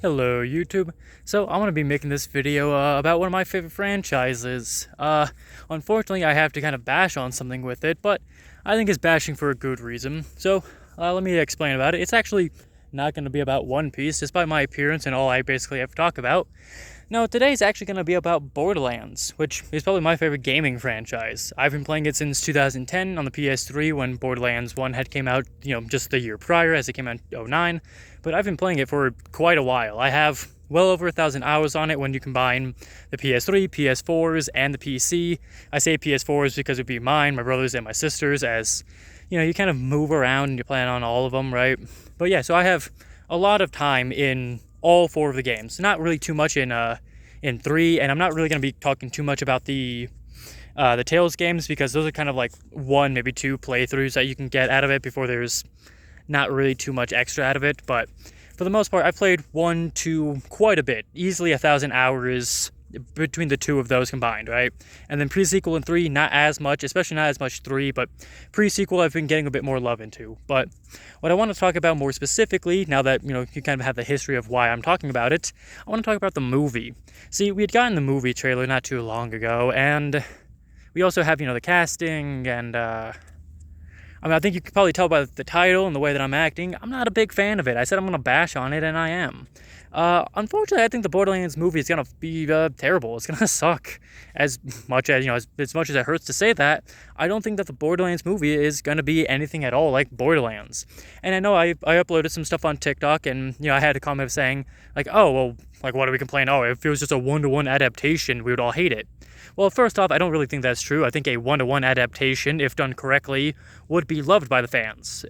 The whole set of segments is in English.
Hello YouTube. So I want to be making this video about one of my favorite franchises. Unfortunately I have to kind of bash on something with it, but I think it's bashing for a good reason. So let me explain about it. It's actually not going to be about One Piece, despite my appearance and all I basically have to talk about. No, today's actually going to be about Borderlands, which is probably my favorite gaming franchise. I've been playing it since 2010 on the PS3 when Borderlands 1 had came out, just the year prior as it came out in 2009, but I've been playing it for quite a while. I have well over 1,000 hours on it when you combine the PS3, PS4s, and the PC. I say PS4s because it would be mine, my brother's, and my sister's, as, you kind of move around and you plan on all of them, right? But yeah, so I have a lot of time in all four of the games. Not really too much in 3, and I'm not really going to be talking too much about the Tales games because those are kind of like 1, maybe 2 playthroughs that you can get out of it before there's not really too much extra out of it. But for the most part, I've played 1, 2 quite a bit, easily 1,000 hours between the two of those combined, right? And then pre-sequel and 3, not as much, especially not as much 3, but pre-sequel I've been getting a bit more love into. But what I want to talk about more specifically, now that, you kind of have the history of why I'm talking about it, I want to talk about the movie. See, we had gotten the movie trailer not too long ago, and we also have, the casting, and, I think you could probably tell by the title and the way that I'm acting, I'm not a big fan of it. I said I'm going to bash on it, and I am. Unfortunately, I think the Borderlands movie is going to be terrible. It's going to suck. As much as, as much as it hurts to say that, I don't think that the Borderlands movie is going to be anything at all like Borderlands. And I know I uploaded some stuff on TikTok, and, I had a comment saying, like, oh, well, like, what do we complain? Oh, if it was just a one-to-one adaptation, we would all hate it. Well, first off, I don't really think that's true. I think a one-to-one adaptation, if done correctly, would be loved by the fans.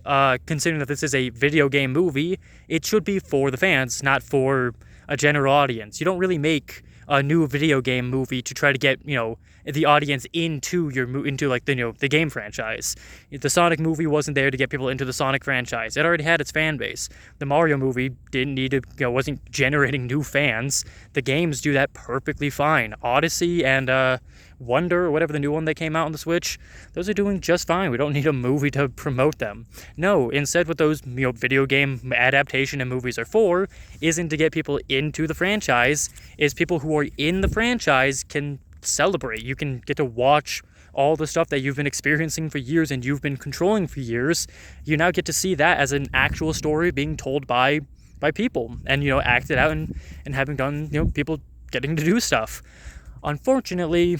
Considering that this is a video game movie, it should be for the fans, not for a general audience. You don't really make a new video game movie to try to get, the audience into the game franchise. The Sonic movie wasn't there to get people into the Sonic franchise. It already had its fan base. The Mario movie didn't need to, wasn't generating new fans. The games do that perfectly fine. Odyssey and Wonder, or whatever the new one that came out on the Switch, those are doing just fine. We don't need a movie to promote them. No, instead what those video game adaptation and movies are for isn't to get people into the franchise, is people who are in the franchise can celebrate. You can get to watch all the stuff that you've been experiencing for years and you've been controlling for years. You now get to see that as an actual story being told by people and, acted out and having done, people getting to do stuff. Unfortunately,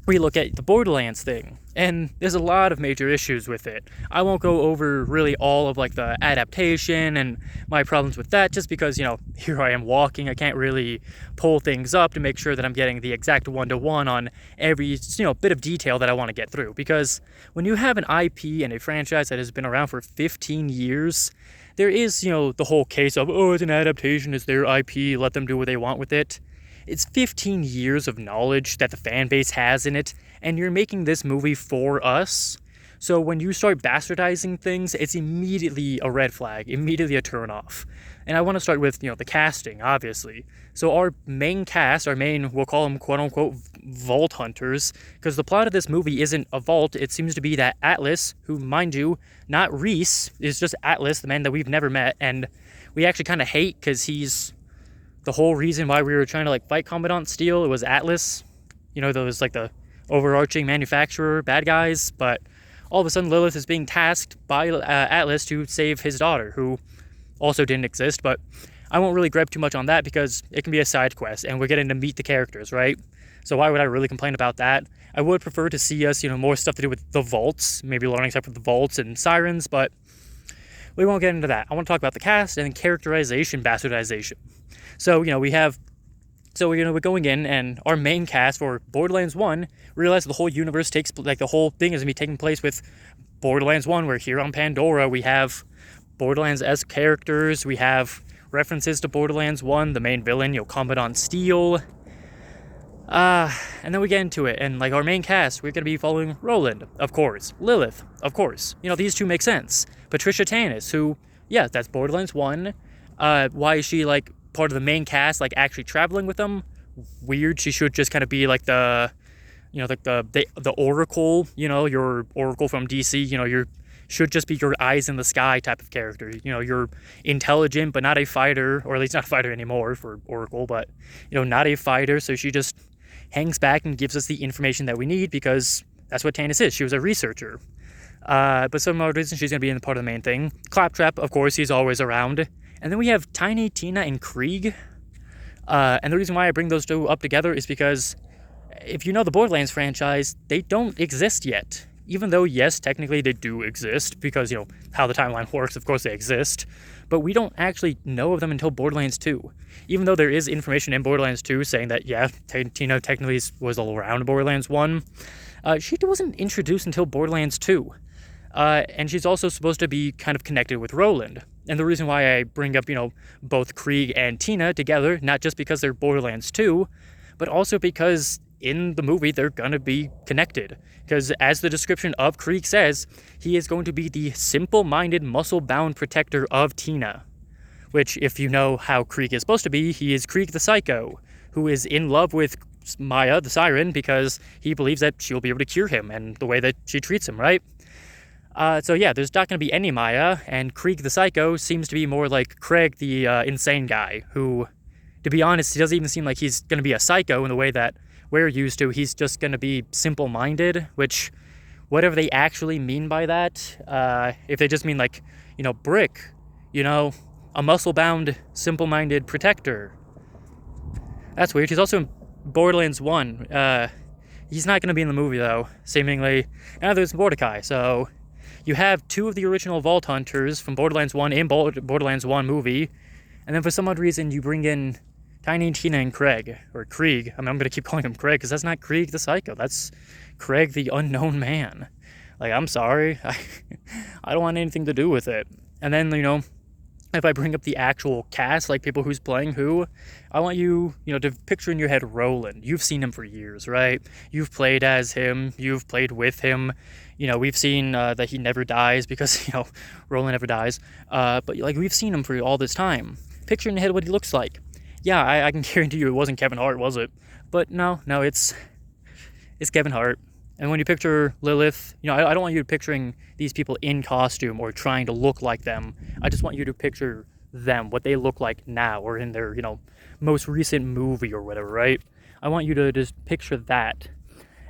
we look at the Borderlands thing, and there's a lot of major issues with it. I won't go over really all of the adaptation and my problems with that, just because, here I am walking, I can't really pull things up to make sure that I'm getting the exact one-to-one on every, bit of detail that I want to get through. Because when you have an IP and a franchise that has been around for 15 years, there is, the whole case of, oh, it's an adaptation, it's their IP, let them do what they want with it. It's 15 years of knowledge that the fan base has in it, and you're making this movie for us. So when you start bastardizing things, it's immediately a red flag, immediately a turn-off. And I want to start with, the casting, obviously. So our main cast, we'll call them quote-unquote vault hunters, because the plot of this movie isn't a vault. It seems to be that Atlas, who, mind you, not Reese, is just Atlas, the man that we've never met, and we actually kind of hate because he's the whole reason why we were trying to fight Commandant Steel. It was Atlas, those the overarching manufacturer bad guys. But all of a sudden Lilith is being tasked by Atlas to save his daughter, who also didn't exist. But I won't really gripe too much on that because it can be a side quest and we're getting to meet the characters, right? So why would I really complain about that? I would prefer to see us, more stuff to do with the vaults, maybe learning stuff with the vaults and sirens, but we won't get into that. I want to talk about the cast and then characterization bastardization. So, we're going in, and our main cast for Borderlands 1 realized the whole universe the whole thing is going to be taking place with Borderlands 1. We're here on Pandora. We have Borderlands-esque characters. We have references to Borderlands 1, the main villain, Commandant Steel. And then we get into it, and our main cast, we're going to be following Roland, of course. Lilith, of course. These two make sense. Patricia Tannis, who, yeah, that's Borderlands 1. Why is she, part of the main cast, actually traveling with them? Weird. She should just kind of be the Oracle, your Oracle from DC, your should just be your eyes in the sky type of character. You know, you're intelligent, but not a fighter, or at least not a fighter anymore for Oracle, but, you know, not a fighter. So she just hangs back and gives us the information that we need because that's what Tannis is. She was a researcher. But some other reason she's going to be in the part of the main thing. Claptrap, of course, he's always around. And then we have Tiny, Tina, and Krieg. And the reason why I bring those two up together is because if you know the Borderlands franchise, they don't exist yet. Even though, yes, technically they do exist because, you know, how the timeline works, of course they exist. But we don't actually know of them until Borderlands 2. Even though there is information in Borderlands 2 saying that, yeah, Tina technically was around Borderlands 1, she wasn't introduced until Borderlands 2. And she's also supposed to be kind of connected with Roland. And the reason why I bring up, you know, both Krieg and Tina together, not just because they're Borderlands 2, but also because in the movie they're going to be connected. Because as the description of Krieg says, he is going to be the simple-minded, muscle-bound protector of Tina. Which, if you know how Krieg is supposed to be, he is Krieg the Psycho, who is in love with Maya, the Siren, because he believes that she'll be able to cure him and the way that she treats him, right? So yeah, there's not going to be any Maya, and Krieg the Psycho seems to be more like Craig the insane guy, who, to be honest, he doesn't even seem like he's going to be a psycho in the way that we're used to. He's just going to be simple-minded, which, whatever they actually mean by that, if they just mean like, you know, Brick, you know, a muscle-bound, simple-minded protector. That's weird. He's also in Borderlands 1. He's not going to be in the movie, though, seemingly. Neither is Mordecai, so you have two of the original Vault Hunters from Borderlands 1 in Borderlands 1 movie, and then for some odd reason you bring in Tiny, Tina, and Craig, or Krieg. I mean, I'm going to keep calling him Craig, because that's not Krieg the Psycho. That's Craig the Unknown Man. Like, I'm sorry. I don't want anything to do with it. And then, you know, if I bring up the actual cast, like people who's playing who, I want you, you know, to picture in your head Roland. You've seen him for years, right? You've played as him. You've played with him. You know, we've seen that he never dies because, you know, Roland never dies. But, like, we've seen him for all this time. Picture in your head what he looks like. Yeah, I can guarantee you it wasn't Kevin Hart, was it? But no, it's Kevin Hart. And when you picture Lilith, you know, I don't want you picturing these people in costume or trying to look like them. I just want you to picture them, what they look like now or in their, you know, most recent movie or whatever, right? I want you to just picture that.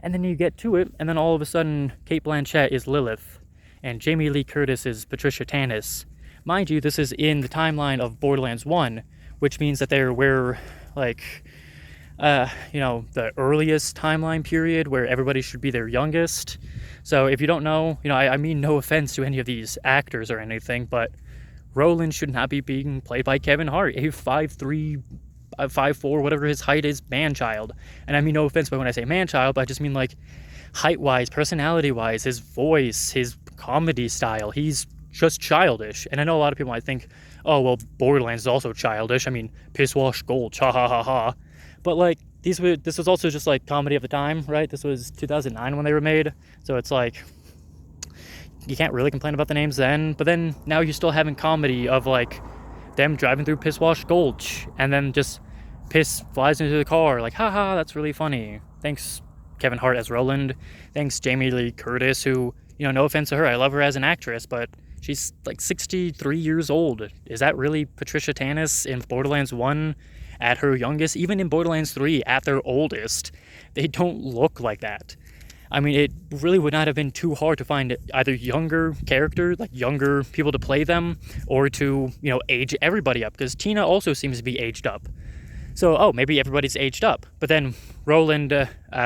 And then you get to it, and then all of a sudden, Cate Blanchett is Lilith, and Jamie Lee Curtis is Patricia Tannis. Mind you, this is in the timeline of Borderlands 1, which means that they're where, like, you know, the earliest timeline period where everybody should be their youngest. So if you don't know, you know, I mean no offense to any of these actors or anything, but Roland should not be being played by Kevin Hart, a 5'3", 5'4", whatever his height is, man-child. And I mean no offense by when I say man-child, but I just mean, like, height-wise, personality-wise, his voice, his comedy style, he's just childish. And I know a lot of people might think, oh, well, Borderlands is also childish. I mean, piss wash gold, ha ha ha ha. But, like, this was also just, like, comedy of the time, right? This was 2009 when they were made. So it's like, you can't really complain about the names then. But then now you're still having comedy of, like, them driving through piss wash gulch. And then just piss flies into the car. Like, haha, that's really funny. Thanks, Kevin Hart as Roland. Thanks, Jamie Lee Curtis, who, you know, no offense to her. I love her as an actress, but she's like 63 years old. Is that really Patricia Tannis in Borderlands 1 at her youngest? Even in Borderlands 3 at their oldest, they don't look like that. I mean, it really would not have been too hard to find either younger characters, like younger people to play them, or to, you know, age everybody up, because Tina also seems to be aged up. So, oh, maybe everybody's aged up. But then Roland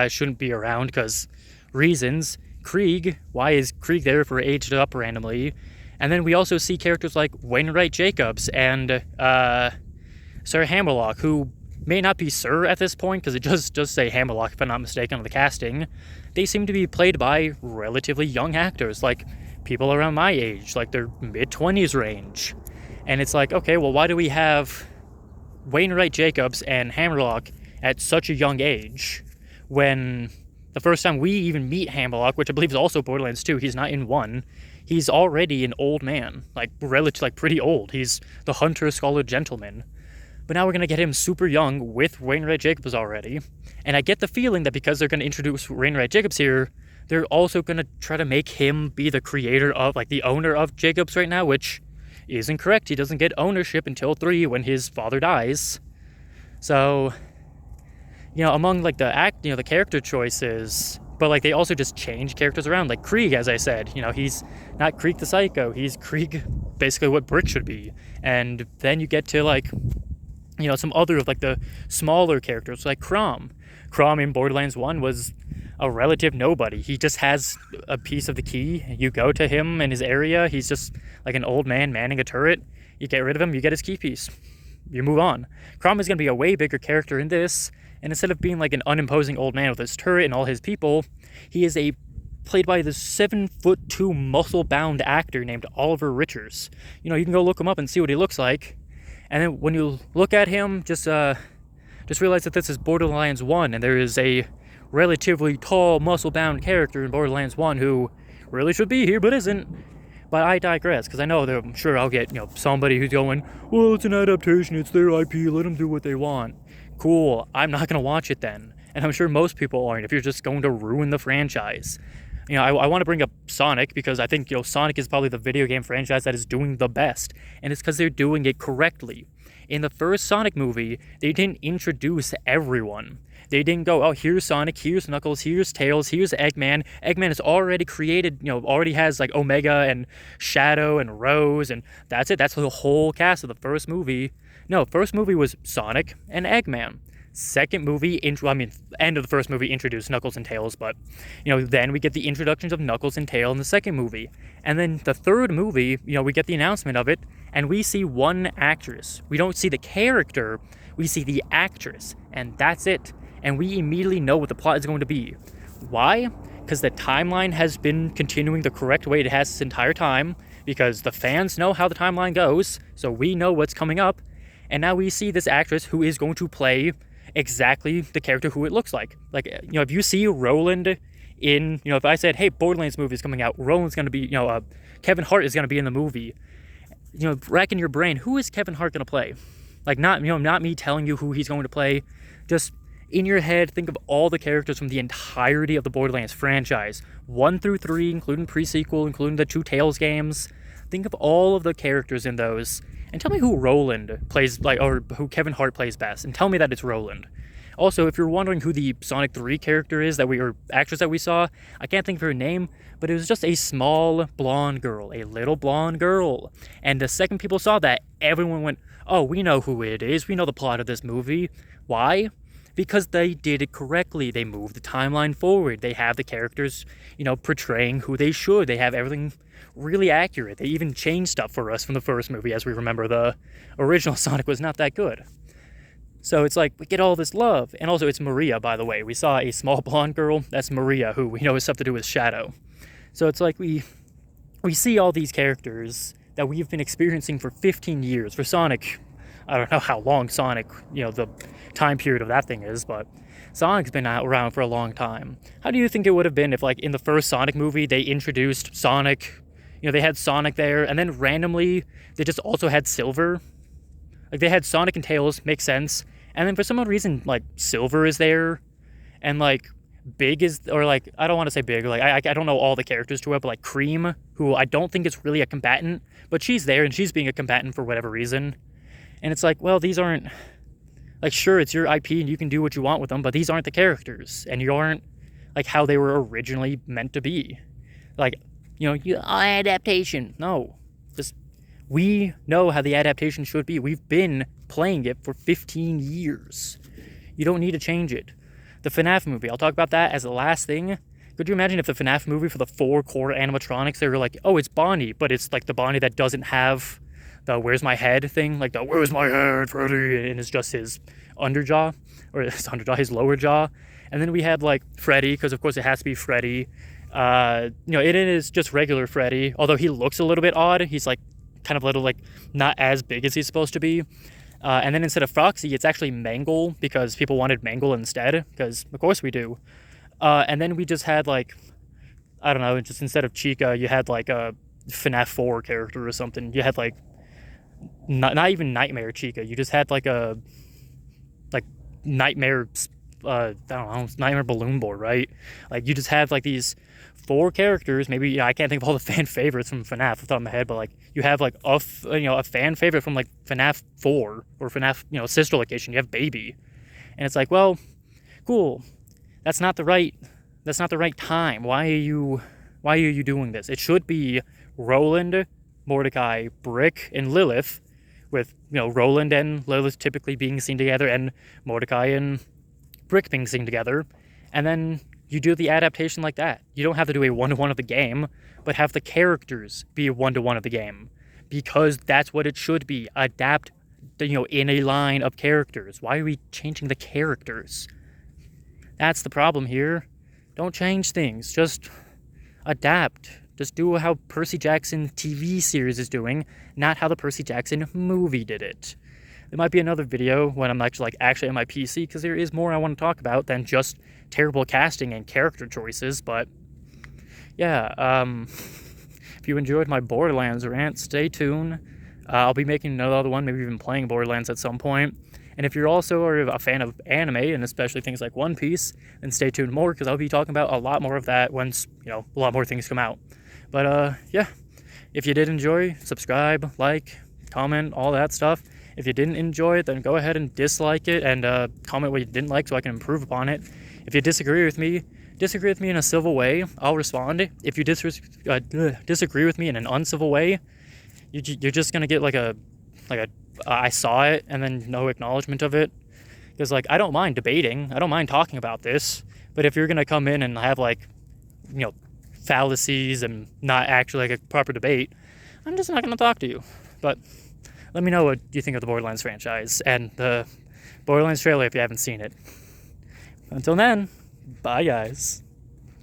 shouldn't be around because reasons. Krieg, why is Krieg there for aged up randomly? And then we also see characters like Wainwright Jacobs and Sir Hammerlock, who may not be Sir at this point, because it does say Hammerlock, if I'm not mistaken, on the casting. They seem to be played by relatively young actors, like people around my age, like their mid-20s range. And it's like, okay, well, why do we have Wainwright Jacobs and Hammerlock at such a young age when the first time we even meet Hammerlock, which I believe is also Borderlands 2, he's not in 1, he's already an old man, like pretty old. He's the Hunter Scholar Gentleman. But now we're going to get him super young with Wainwright Jacobs already. And I get the feeling that because they're going to introduce Wainwright Jacobs here, they're also gonna try to make him be the creator of, like, the owner of Jacobs right now, which isn't correct. He doesn't get ownership until 3 when his father dies. So, among like the character choices, but like they also just change characters around. Like Krieg, as I said, he's not Krieg the Psycho. He's Krieg, basically what Brick should be. And then you get to like, some other of like the smaller characters like Crom. Crom in Borderlands 1 was a relative nobody. He just has a piece of the key. You go to him in his area. He's just like an old man manning a turret. You get rid of him, you get his key piece. You move on. Crom is going to be a way bigger character in this, and instead of being like an unimposing old man with his turret and all his people, he is played by this 7'2" muscle-bound actor named Oliver Richards. You can go look him up and see what he looks like, and then when you look at him, just realize that this is Borderlands 1, and there is a relatively tall, muscle-bound character in Borderlands 1 who really should be here but isn't. But I digress, because I know that I'm sure I'll get, somebody who's going, well, it's an adaptation, it's their IP, let them do what they want. Cool, I'm not going to watch it then. And I'm sure most people aren't if you're just going to ruin the franchise. I want to bring up Sonic because I think, Sonic is probably the video game franchise that is doing the best. And it's because they're doing it correctly. In the first Sonic movie, they didn't introduce everyone. They didn't go, oh, here's Sonic, here's Knuckles, here's Tails, here's Eggman. Eggman is already created, already has like Omega and Shadow and Rose, and that's it. That's the whole cast of the first movie. No, first movie was Sonic and Eggman. Second movie, end of the first movie introduced Knuckles and Tails, but, then we get the introductions of Knuckles and Tails in the second movie. And then the third movie, we get the announcement of it, and we see one actress. We don't see the character, we see the actress, and that's it. And we immediately know what the plot is going to be. Why? Because the timeline has been continuing the correct way it has this entire time, because the fans know how the timeline goes, so we know what's coming up, and now we see this actress who is going to play exactly the character who it looks like. Like, if you see Roland in, if I said, hey, Borderlands movie is coming out, Roland's going to be, Kevin Hart is going to be in the movie, rack in your brain, who is Kevin Hart going to play? Like, not me telling you who he's going to play, just in your head, think of all the characters from the entirety of the Borderlands franchise, 1 through 3, including pre-sequel, including the 2 Tales games. Think of all of the characters in those, and tell me who Roland plays, or who Kevin Hart plays best, and tell me that it's Roland. Also, if you're wondering who the Sonic 3 character is, actress that we saw, I can't think of her name, but it was just a small blonde girl, a little blonde girl. And the second people saw that, everyone went, oh, we know who it is, we know the plot of this movie. Why? Because they did it correctly. They moved the timeline forward. They have the characters, portraying who they should. They have everything really accurate. They even changed stuff for us from the first movie. As we remember, the original Sonic was not that good. So it's like, we get all this love. And also, it's Maria, by the way. We saw a small blonde girl. That's Maria, who we know has stuff to do with Shadow. So it's like we see all these characters that we've been experiencing for 15 years. For Sonic, I don't know how long Sonic, the time period of that thing is, but Sonic's been around for a long time. How do you think it would have been if, like, in the first Sonic movie, they introduced Sonic, they had Sonic there, and then randomly, they just also had Silver? Like, they had Sonic and Tails, makes sense, and then for some odd reason, like, Silver is there, and, like, Big is, or, like, I don't want to say Big, like, I don't know all the characters to it, but, like, Cream, who I don't think is really a combatant, but she's there, and she's being a combatant for whatever reason. And it's like, well, these aren't, like, sure, it's your IP and you can do what you want with them, but these aren't the characters, and you aren't, like, how they were originally meant to be. Like, adaptation. No. Just, we know how the adaptation should be. We've been playing it for 15 years. You don't need to change it. The FNAF movie, I'll talk about that as the last thing. Could you imagine if the FNAF movie, for the 4 core animatronics, they were like, oh, it's Bonnie, but it's, like, the Bonnie that doesn't have the where's my head thing, like the where's my head, Freddy, and it's just his underjaw, or his lower jaw. And then we had, like, Freddy, because of course it has to be Freddy. It is just regular Freddy, although he looks a little bit odd. He's, like, kind of little, like, not as big as he's supposed to be. And then instead of Foxy, it's actually Mangle, because people wanted Mangle instead, because of course we do. And then we just had, like, I don't know, just instead of Chica, you had, like, a FNAF 4 character or something. You had, like, not even Nightmare Chica. You just had, like, a, like, Nightmare, I don't know, Nightmare Balloon Board, right? Like, you just have, like, these 4 characters, maybe I can't think of all the fan favorites from FNAF off the top of my head, but like you have like a fan favorite from like FNAF 4 or FNAF sister location. You have Baby, and it's like, well, cool. That's not the right time. Why are you doing this? It should be Roland, Mordecai, Brick, and Lilith, with Roland and Lilith typically being seen together, and Mordecai and Brick being seen together, and then you do the adaptation like that. You don't have to do a one-to-one of the game, but have the characters be a one-to-one of the game, because that's what it should be. Adapt, in a line of characters. Why are we changing the characters? That's the problem here. Don't change things. Just adapt. Just do how Percy Jackson TV series is doing, not how the Percy Jackson movie did it. There might be another video when I'm actually on my PC, because there is more I want to talk about than just terrible casting and character choices. But yeah, if you enjoyed my Borderlands rant, stay tuned. I'll be making another one, maybe even playing Borderlands at some point. And if you're also a fan of anime, and especially things like One Piece, then stay tuned more, because I'll be talking about a lot more of that once a lot more things come out. But yeah, if you did enjoy, subscribe, like, comment, all that stuff. If you didn't enjoy it, then go ahead and dislike it, and comment what you didn't like so I can improve upon it. If you disagree with me in a civil way, I'll respond. If you disagree with me in an uncivil way, you're just gonna get like a I saw it and then no acknowledgement of it. Because I don't mind debating, I don't mind talking about this, but if you're gonna come in and have fallacies and not actually a proper debate, I'm just not gonna talk to you. But let me know what you think of the Borderlands franchise and the Borderlands trailer if you haven't seen it. Until then, bye guys.